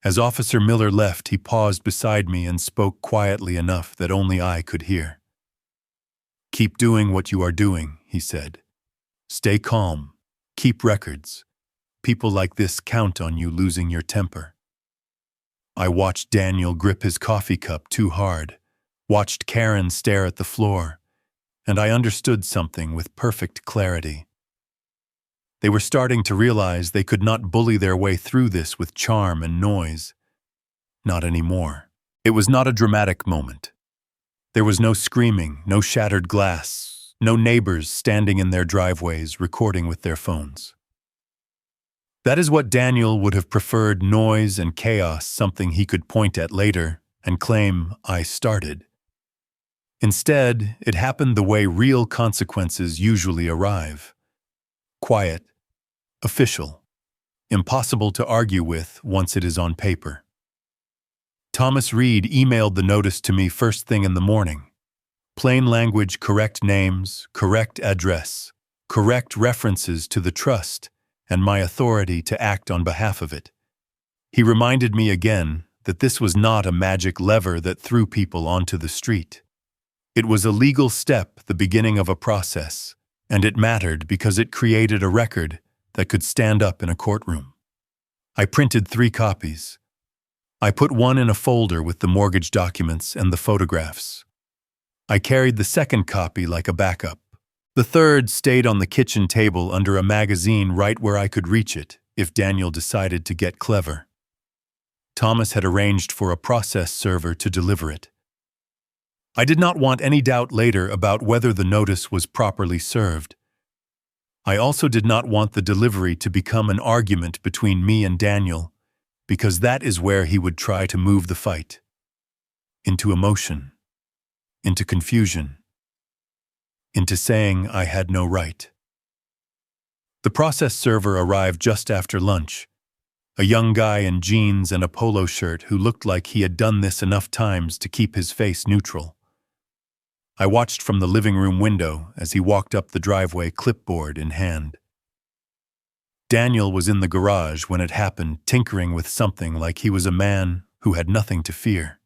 As Officer Miller left, he paused beside me and spoke quietly enough that only I could hear. "Keep doing what you are doing," he said. "Stay calm. Keep records. People like this count on you losing your temper." I watched Daniel grip his coffee cup too hard, watched Karen stare at the floor, and I understood something with perfect clarity. They were starting to realize they could not bully their way through this with charm and noise. Not anymore. It was not a dramatic moment. There was no screaming, no shattered glass, no neighbors standing in their driveways recording with their phones. That is what Daniel would have preferred: noise and chaos, something he could point at later and claim I started. Instead, it happened the way real consequences usually arrive. Quiet, official, impossible to argue with once it is on paper. Thomas Reed emailed the notice to me first thing in the morning. Plain language, correct names, correct address, correct references to the trust, and my authority to act on behalf of it. He reminded me again that this was not a magic lever that threw people onto the street. It was a legal step, the beginning of a process, and it mattered because it created a record that could stand up in a courtroom. I printed 3 copies. I put one in a folder with the mortgage documents and the photographs. I carried the second copy like a backup. The third stayed on the kitchen table under a magazine right where I could reach it if Daniel decided to get clever. Thomas had arranged for a process server to deliver it. I did not want any doubt later about whether the notice was properly served. I also did not want the delivery to become an argument between me and Daniel, because that is where he would try to move the fight. Into emotion, into confusion, into saying I had no right. The process server arrived just after lunch, a young guy in jeans and a polo shirt who looked like he had done this enough times to keep his face neutral. I watched from the living room window as he walked up the driveway, clipboard in hand. Daniel was in the garage when it happened, tinkering with something like he was a man who had nothing to fear.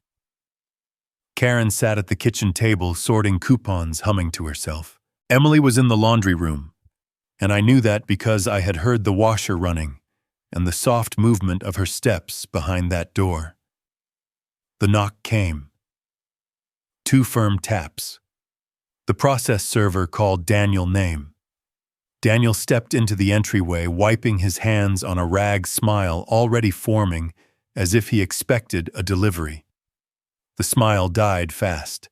Karen sat at the kitchen table, sorting coupons, humming to herself. Emily was in the laundry room, and I knew that because I had heard the washer running and the soft movement of her steps behind that door. The knock came. 2 firm taps. The process server called Daniel name. Daniel stepped into the entryway, wiping his hands on a rag smile already forming as if he expected a delivery. The smile died fast.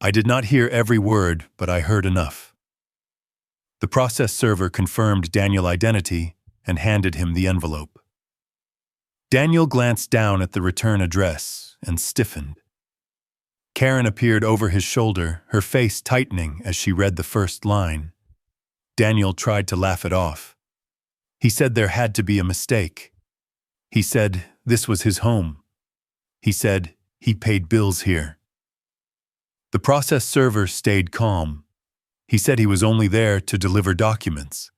I did not hear every word, but I heard enough. The process server confirmed Daniel's identity and handed him the envelope. Daniel glanced down at the return address and stiffened. Karen appeared over his shoulder, her face tightening as she read the first line. Daniel tried to laugh it off. He said there had to be a mistake. He said this was his home. He said he paid bills here. The process server stayed calm. He said he was only there to deliver documents.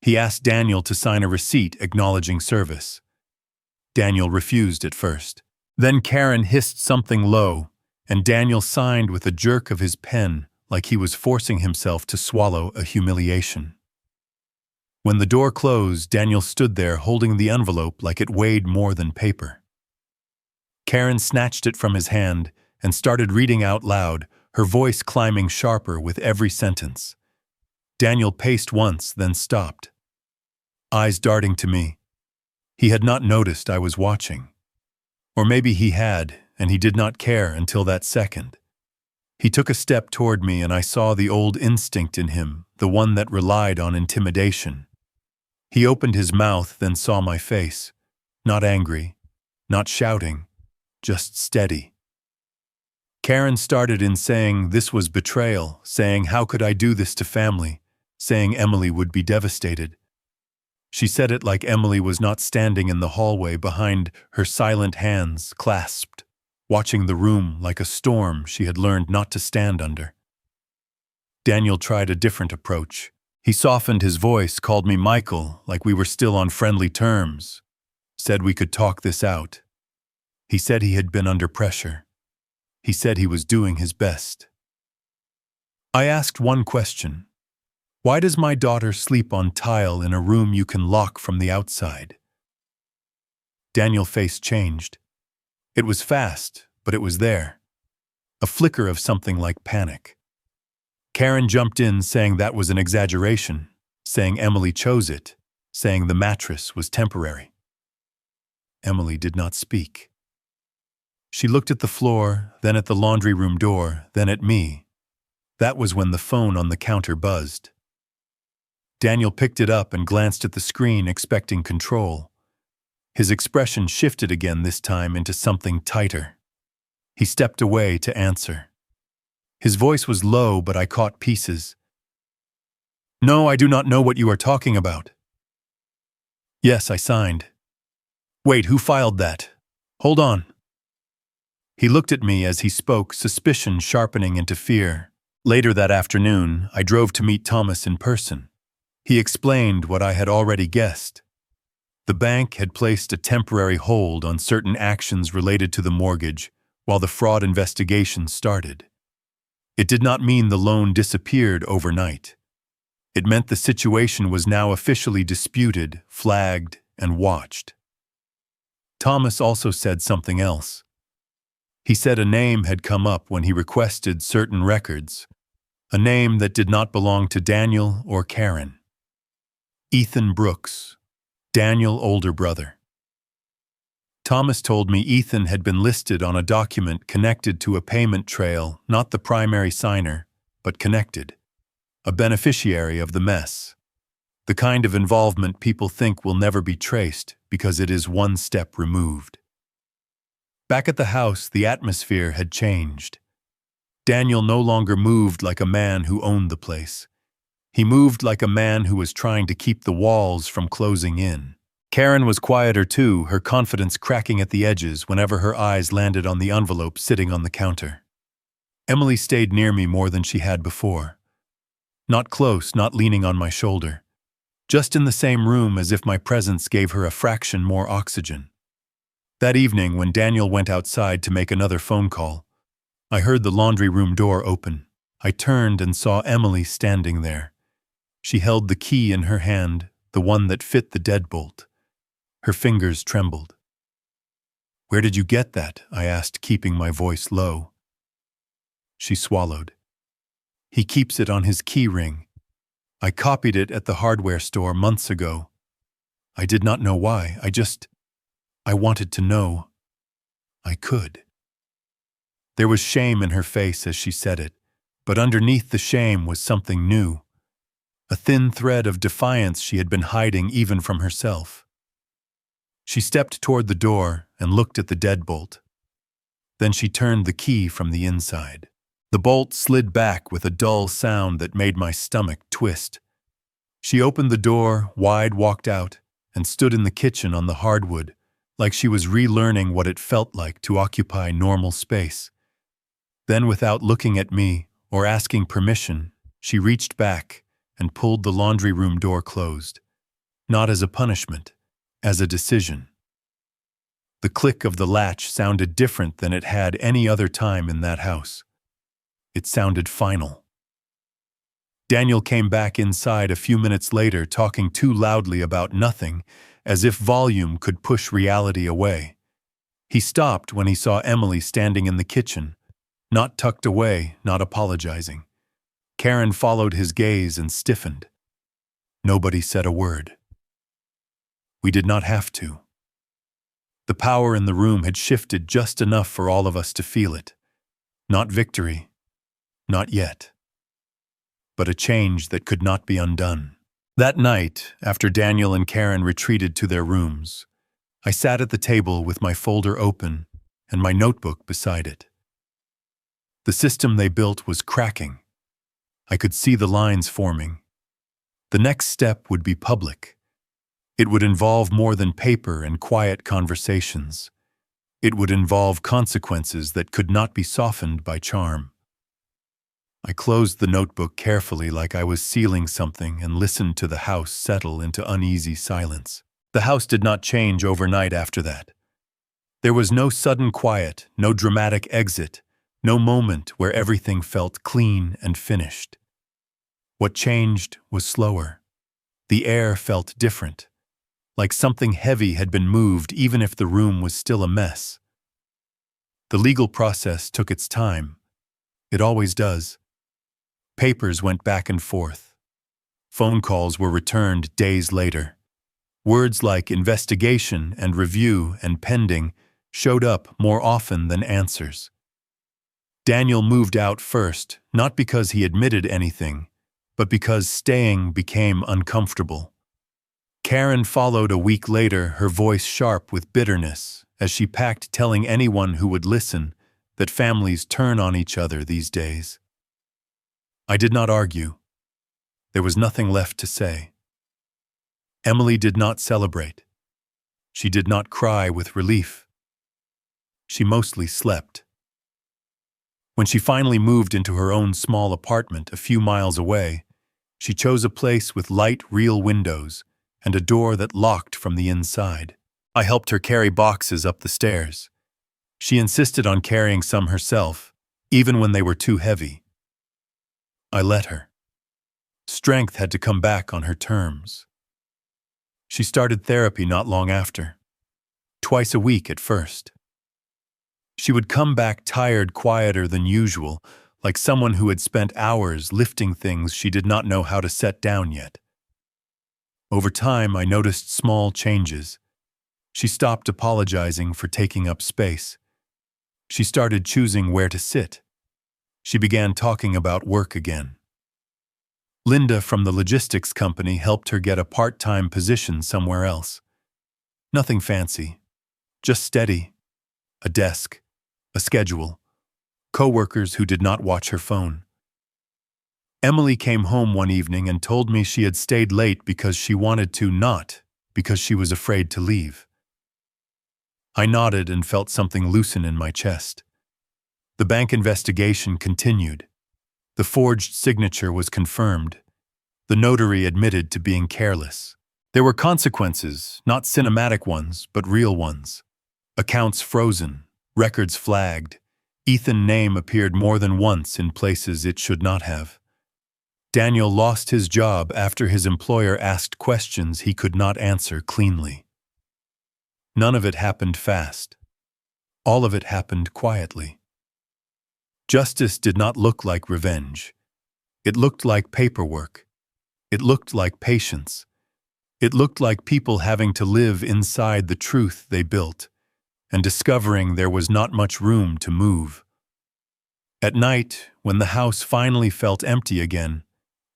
He asked Daniel to sign a receipt acknowledging service. Daniel refused at first. Then Karen hissed something low, and Daniel signed with a jerk of his pen like he was forcing himself to swallow a humiliation. When the door closed, Daniel stood there holding the envelope like it weighed more than paper. Karen snatched it from his hand and started reading out loud, her voice climbing sharper with every sentence. Daniel paced once, then stopped, eyes darting to me. He had not noticed I was watching. Or maybe he had, and he did not care until that second. He took a step toward me and I saw the old instinct in him, the one that relied on intimidation. He opened his mouth, then saw my face. Not angry, not shouting, just steady. Karen started in saying this was betrayal, saying how could I do this to family, saying Emily would be devastated. She said it like Emily was not standing in the hallway behind her silent hands clasped, watching the room like a storm she had learned not to stand under. Daniel tried a different approach. He softened his voice, called me Michael, like we were still on friendly terms, said we could talk this out. He said he had been under pressure. He said he was doing his best. I asked one question. Why does my daughter sleep on tile in a room you can lock from the outside? Daniel's face changed. It was fast, but it was there. A flicker of something like panic. Karen jumped in saying that was an exaggeration, saying Emily chose it, saying the mattress was temporary. Emily did not speak. She looked at the floor, then at the laundry room door, then at me. That was when the phone on the counter buzzed. Daniel picked it up and glanced at the screen, expecting control. His expression shifted again, this time into something tighter. He stepped away to answer. His voice was low, but I caught pieces. No, I do not know what you are talking about. Yes, I signed. Wait, who filed that? Hold on. He looked at me as he spoke, suspicion sharpening into fear. Later that afternoon, I drove to meet Thomas in person. He explained what I had already guessed. The bank had placed a temporary hold on certain actions related to the mortgage while the fraud investigation started. It did not mean the loan disappeared overnight. It meant the situation was now officially disputed, flagged, and watched. Thomas also said something else. He said a name had come up when he requested certain records, a name that did not belong to Daniel or Karen. Ethan Brooks, Daniel's older brother. Thomas told me Ethan had been listed on a document connected to a payment trail, not the primary signer, but connected, a beneficiary of the mess. The kind of involvement people think will never be traced because it is one step removed. Back at the house, the atmosphere had changed. Daniel no longer moved like a man who owned the place. He moved like a man who was trying to keep the walls from closing in. Karen was quieter too, her confidence cracking at the edges whenever her eyes landed on the envelope sitting on the counter. Emily stayed near me more than she had before. Not close, not leaning on my shoulder. Just in the same room, as if my presence gave her a fraction more oxygen. That evening, when Daniel went outside to make another phone call, I heard the laundry room door open. I turned and saw Emily standing there. She held the key in her hand, the one that fit the deadbolt. Her fingers trembled. "Where did you get that?" I asked, keeping my voice low. She swallowed. He keeps it on his key ring. I copied it at the hardware store months ago. I did not know why. I wanted to know. I could. There was shame in her face as she said it, but underneath the shame was something new. A thin thread of defiance she had been hiding even from herself. She stepped toward the door and looked at the deadbolt. Then she turned the key from the inside. The bolt slid back with a dull sound that made my stomach twist. She opened the door, wide walked out, and stood in the kitchen on the hardwood, like she was relearning what it felt like to occupy normal space. Then, without looking at me or asking permission, she reached back and pulled the laundry room door closed, not as a punishment, as a decision. The click of the latch sounded different than it had any other time in that house. It sounded final. Daniel came back inside a few minutes later, talking too loudly about nothing, as if volume could push reality away. He stopped when he saw Emily standing in the kitchen, not tucked away, not apologizing. Karen followed his gaze and stiffened. Nobody said a word. We did not have to. The power in the room had shifted just enough for all of us to feel it. Not victory, not yet, but a change that could not be undone. That night, after Daniel and Karen retreated to their rooms, I sat at the table with my folder open and my notebook beside it. The system they built was cracking. I could see the lines forming. The next step would be public. It would involve more than paper and quiet conversations. It would involve consequences that could not be softened by charm. I closed the notebook carefully, like I was sealing something, and listened to the house settle into uneasy silence. The house did not change overnight after that. There was no sudden quiet, no dramatic exit, no moment where everything felt clean and finished. What changed was slower. The air felt different, like something heavy had been moved even if the room was still a mess. The legal process took its time. It always does. Papers went back and forth. Phone calls were returned days later. Words like investigation and review and pending showed up more often than answers. Daniel moved out first, not because he admitted anything, but because staying became uncomfortable. Karen followed a week later, her voice sharp with bitterness, as she packed, telling anyone who would listen that families turn on each other these days. I did not argue. There was nothing left to say. Emily did not celebrate. She did not cry with relief. She mostly slept. When she finally moved into her own small apartment a few miles away, she chose a place with light, real windows and a door that locked from the inside. I helped her carry boxes up the stairs. She insisted on carrying some herself, even when they were too heavy. I let her. Strength had to come back on her terms. She started therapy not long after, twice a week at first. She would come back tired, quieter than usual, like someone who had spent hours lifting things she did not know how to set down yet. Over time, I noticed small changes. She stopped apologizing for taking up space. She started choosing where to sit. She began talking about work again. Linda from the logistics company helped her get a part-time position somewhere else. Nothing fancy, just steady. A desk, a schedule, co-workers who did not watch her phone. Emily came home one evening and told me she had stayed late because she wanted to, not because she was afraid to leave. I nodded and felt something loosen in my chest. The bank investigation continued. The forged signature was confirmed. The notary admitted to being careless. There were consequences, not cinematic ones, but real ones. Accounts frozen, records flagged. Ethan's name appeared more than once in places it should not have. Daniel lost his job after his employer asked questions he could not answer cleanly. None of it happened fast. All of it happened quietly. Justice did not look like revenge. It looked like paperwork. It looked like patience. It looked like people having to live inside the truth they built and discovering there was not much room to move. At night, when the house finally felt empty again,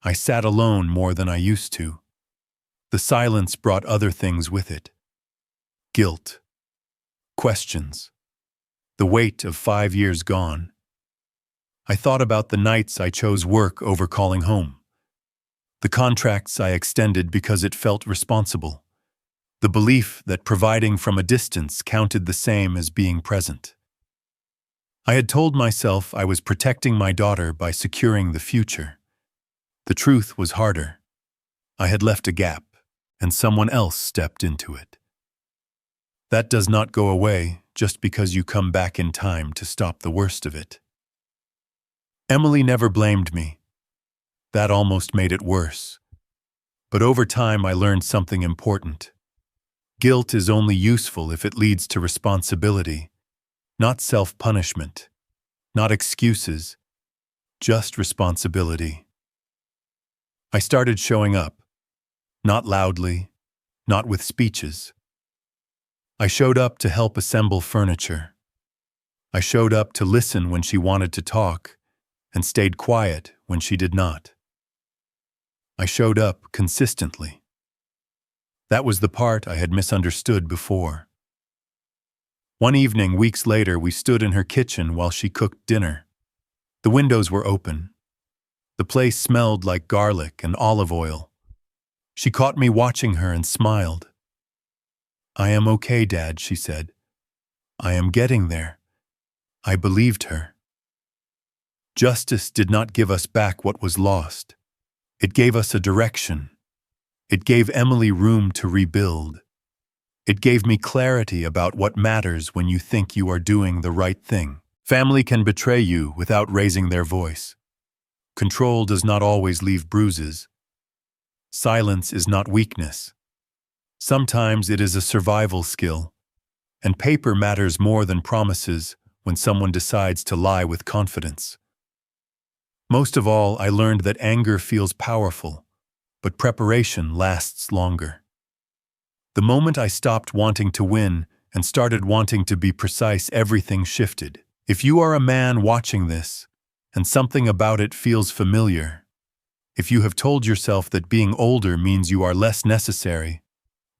I sat alone more than I used to. The silence brought other things with it. Guilt. Questions. The weight of 5 years gone. I thought about the nights I chose work over calling home. The contracts I extended because it felt responsible. The belief that providing from a distance counted the same as being present. I had told myself I was protecting my daughter by securing the future. The truth was harder. I had left a gap, and someone else stepped into it. That does not go away just because you come back in time to stop the worst of it. Emily never blamed me. That almost made it worse. But over time I learned something important. Guilt is only useful if it leads to responsibility, not self-punishment, not excuses, just responsibility. I started showing up, not loudly, not with speeches. I showed up to help assemble furniture. I showed up to listen when she wanted to talk, and stayed quiet when she did not. I showed up consistently. That was the part I had misunderstood before. One evening, weeks later, we stood in her kitchen while she cooked dinner. The windows were open. The place smelled like garlic and olive oil. She caught me watching her and smiled. "I am okay, Dad," she said. "I am getting there." I believed her. Justice did not give us back what was lost. It gave us a direction. It gave Emily room to rebuild. It gave me clarity about what matters when you think you are doing the right thing. Family can betray you without raising their voice. Control does not always leave bruises. Silence is not weakness. Sometimes it is a survival skill, and paper matters more than promises when someone decides to lie with confidence. Most of all, I learned that anger feels powerful, but preparation lasts longer. The moment I stopped wanting to win and started wanting to be precise, everything shifted. If you are a man watching this, and something about it feels familiar, if you have told yourself that being older means you are less necessary,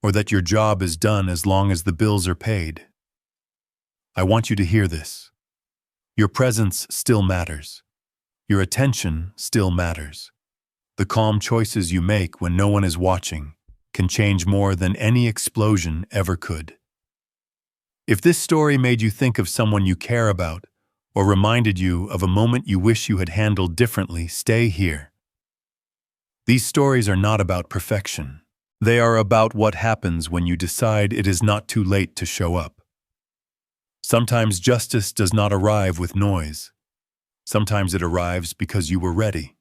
or that your job is done as long as the bills are paid, I want you to hear this. Your presence still matters. Your attention still matters. The calm choices you make when no one is watching can change more than any explosion ever could. If this story made you think of someone you care about, or reminded you of a moment you wish you had handled differently, stay here. These stories are not about perfection. They are about what happens when you decide it is not too late to show up. Sometimes justice does not arrive with noise. Sometimes it arrives because you were ready.